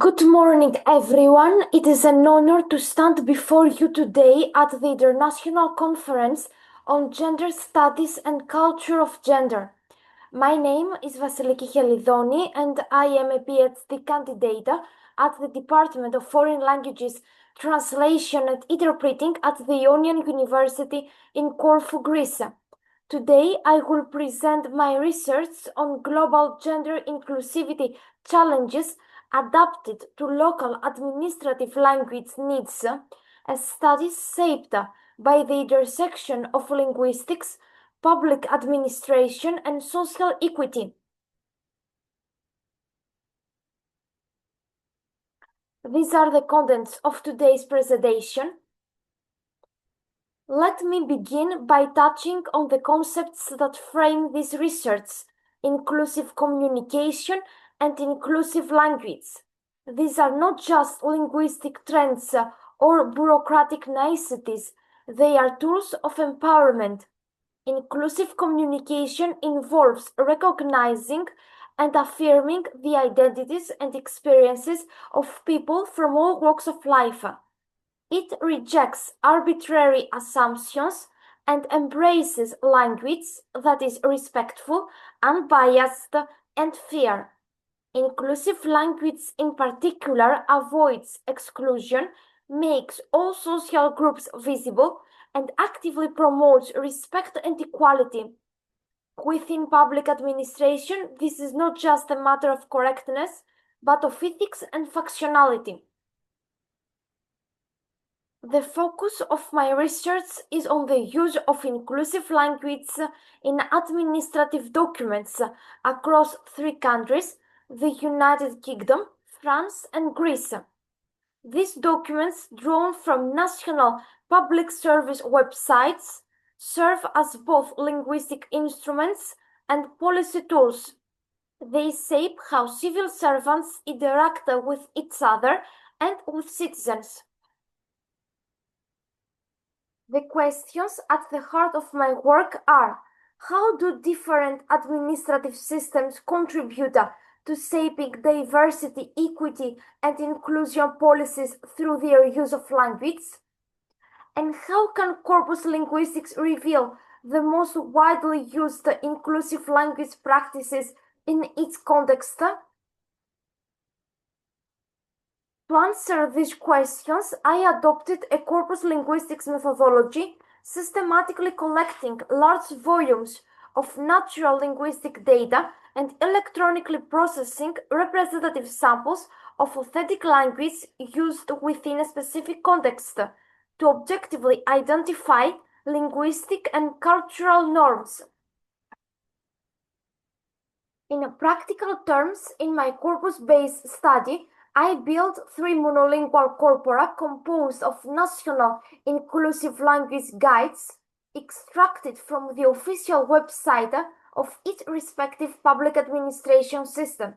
Good morning, everyone. It is an honor to stand before you today at the International Conference on Gender Studies and Culture of Gender. My name is Vasiliki Chelidoni and I am a PhD candidate at the Department of Foreign Languages, Translation and Interpreting at the Ionian University in Corfu, Greece. Today, I will present my research on global gender inclusivity challenges adapted to local administrative language needs, a study shaped by the intersection of linguistics, public administration, and social equity. These are the contents of today's presentation. Let me begin by touching on the concepts that frame this research: inclusive communication and inclusive language. These are not just linguistic trends or bureaucratic niceties, they are tools of empowerment. Inclusive communication involves recognizing and affirming the identities and experiences of people from all walks of life. It rejects arbitrary assumptions and embraces language that is respectful, unbiased, and fair. Inclusive language in particular avoids exclusion, makes all social groups visible, and actively promotes respect and equality. Within public administration, this is not just a matter of correctness, but of ethics and functionality. The focus of my research is on the use of inclusive language in administrative documents across 3 countries, the United Kingdom, France, and Greece. These documents, drawn from national public service websites, serve as both linguistic instruments and policy tools. They shape how civil servants interact with each other and with citizens. The questions at the heart of my work are: how do different administrative systems contribute to shaping diversity, equity, and inclusion policies through their use of language? And how can corpus linguistics reveal the most widely used inclusive language practices in its context? To answer these questions, I adopted a corpus linguistics methodology, systematically collecting large volumes of natural linguistic data and electronically processing representative samples of authentic language used within a specific context to objectively identify linguistic and cultural norms. In practical terms, in my corpus-based study, I built 3 monolingual corpora composed of national inclusive language guides extracted from the official website of each respective public administration system.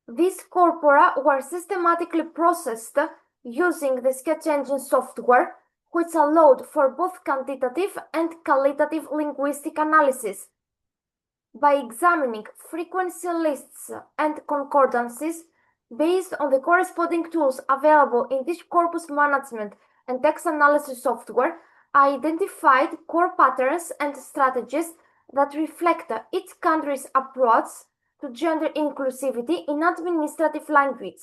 These corpora were systematically processed using the sketch engine software, which allowed for both quantitative and qualitative linguistic analysis. By examining frequency lists and concordances based on the corresponding tools available in this corpus management and text analysis software, I identified core patterns and strategies that reflect each country's approach to gender inclusivity in administrative language.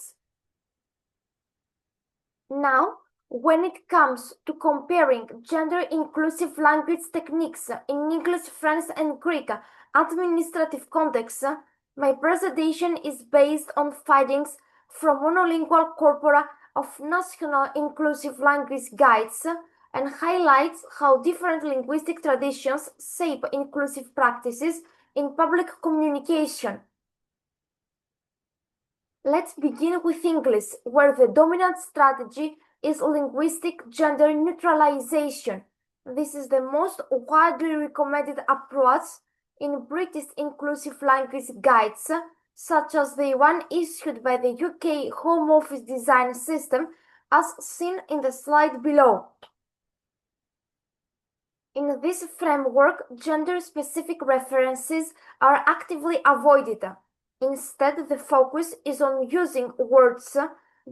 Now, when it comes to comparing gender-inclusive language techniques in English, French, and Greek administrative contexts, my presentation is based on findings from monolingual corpora of national inclusive language guides and highlights how different linguistic traditions shape inclusive practices in public communication. Let's begin with English, where the dominant strategy is linguistic gender neutralization. This is the most widely recommended approach in British inclusive language guides, such as the one issued by the UK Home Office Design System, as seen in the slide below. In this framework, gender-specific references are actively avoided. Instead, the focus is on using words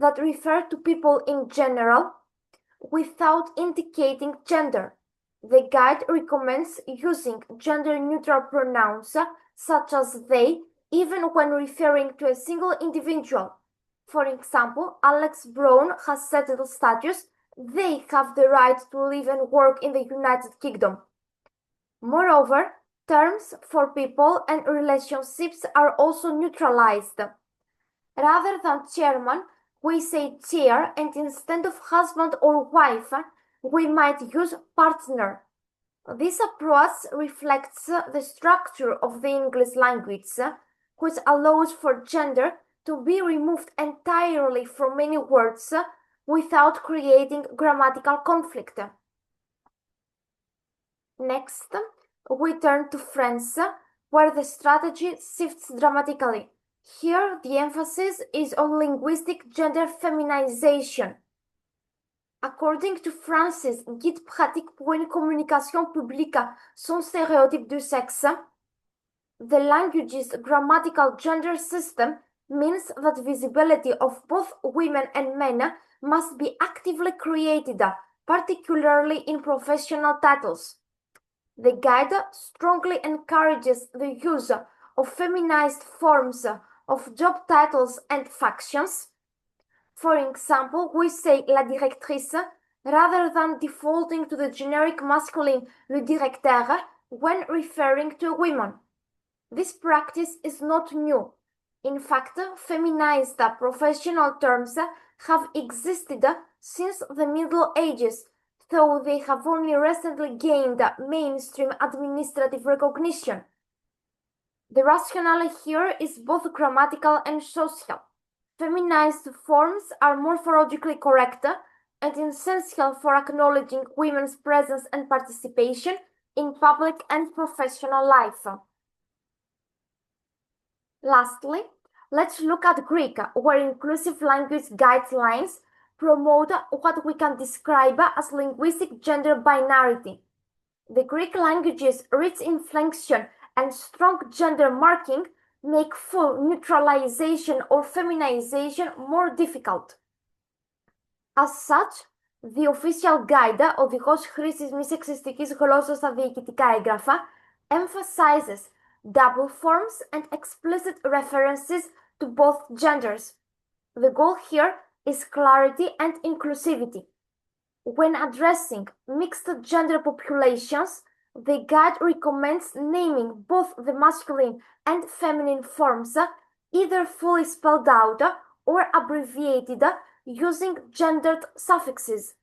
that refer to people in general without indicating gender. The guide recommends using gender-neutral pronouns such as they, even when referring to a single individual. For example, Alex Brown has settled status. They have the right to live and work in the United Kingdom. Moreover, terms for people and relationships are also neutralized. Rather than chairman, we say chair, and instead of husband or wife, we might use partner. This approach reflects the structure of the English language, which allows for gender to be removed entirely from many words without creating grammatical conflict. Next, we turn to French, where the strategy shifts dramatically. Here, the emphasis is on linguistic gender feminization. According to France's Guide pratique pour une communication publique sans stéréotype de sexe, the language's grammatical gender system means that visibility of both women and men must be actively created, particularly in professional titles. The guide strongly encourages the use of feminized forms of job titles and functions. For example, we say la directrice rather than defaulting to the generic masculine le directeur when referring to women. This practice is not new. In fact, feminized professional terms have existed since the Middle Ages, though they have only recently gained mainstream administrative recognition. The rationale here is both grammatical and social. Feminized forms are morphologically correct and essential for acknowledging women's presence and participation in public and professional life. Lastly, let's look at Greek, where inclusive language guidelines promote what we can describe as linguistic gender binarity. The Greek language's rich inflection and strong gender marking make full neutralization or feminization more difficult. As such, the official guide «Οδηγός χρήσης μη σεξιστικής γλώσσας στα διοικητικά έγγραφα» emphasizes double forms and explicit references to both genders. The goal here is clarity and inclusivity. When addressing mixed gender populations, the guide recommends naming both the masculine and feminine forms, either fully spelled out or abbreviated using gendered suffixes.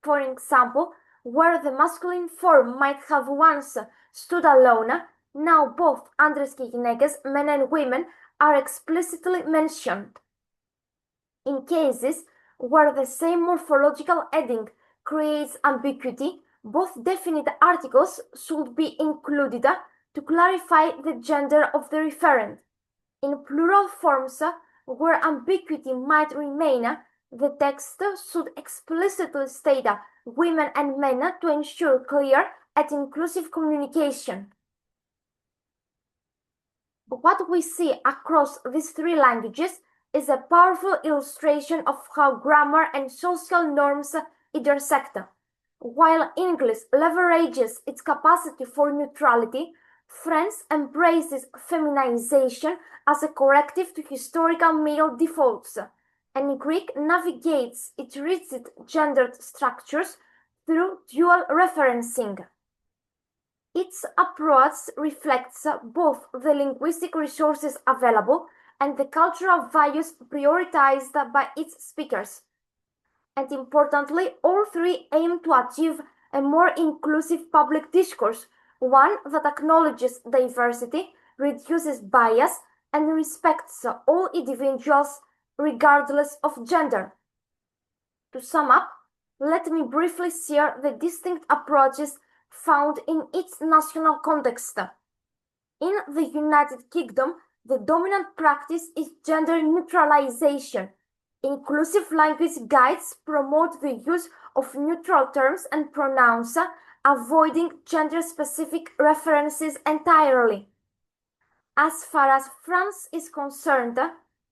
For example, where the masculine form might have once stood alone, now both άντρες και γυναίκες, men and women, are explicitly mentioned. In cases where the same morphological heading creates ambiguity, both definite articles should be included to clarify the gender of the referent. In plural forms, where ambiguity might remain, the text should explicitly state women and men to ensure clear and inclusive communication. What we see across these three languages is a powerful illustration of how grammar and social norms intersect. While English leverages its capacity for neutrality, French embraces feminization as a corrective to historical male defaults, and Greek navigates its rigid gendered structures through dual referencing. Its approach reflects both the linguistic resources available and the cultural values prioritized by its speakers. And importantly, all three aim to achieve a more inclusive public discourse, one that acknowledges diversity, reduces bias, and respects all individuals regardless of gender. To sum up, let me briefly share the distinct approaches found in its national context. In the United Kingdom, the dominant practice is gender neutralization. Inclusive language guides promote the use of neutral terms and pronouns, avoiding gender-specific references entirely. As far as France is concerned,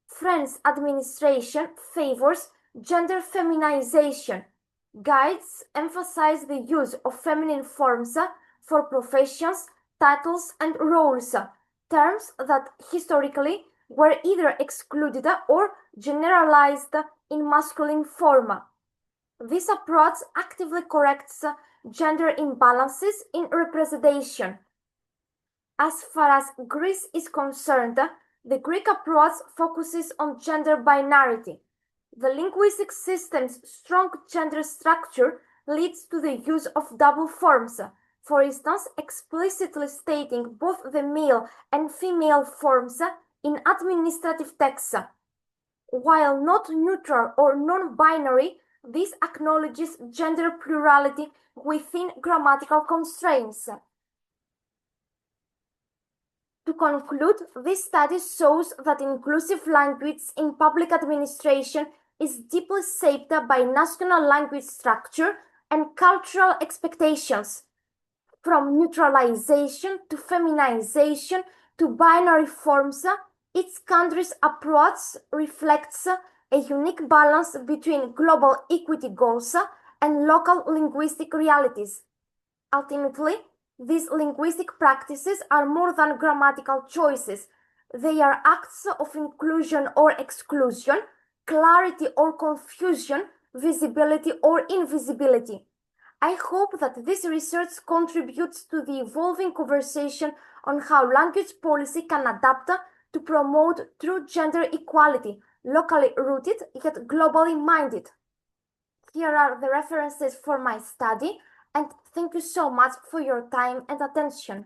France's administration favors gender feminization. Guides emphasize the use of feminine forms for professions, titles, and roles, terms that historically were either excluded or generalized in masculine form. This approach actively corrects gender imbalances in representation. As far as Greece is concerned, the Greek approach focuses on gender binarity. The linguistic system's strong gender structure leads to the use of double forms, for instance, explicitly stating both the male and female forms in administrative texts. While not neutral or non-binary, this acknowledges gender plurality within grammatical constraints. To conclude, this study shows that inclusive language in public administration is deeply shaped by national language structure and cultural expectations. From neutralization to feminization to binary forms, each country's approach reflects a unique balance between global equity goals and local linguistic realities. Ultimately, these linguistic practices are more than grammatical choices. They are acts of inclusion or exclusion, clarity or confusion, visibility or invisibility. I hope that this research contributes to the evolving conversation on how language policy can adapt to promote true gender equality, locally rooted yet globally minded. Here are the references for my study, and thank you so much for your time and attention.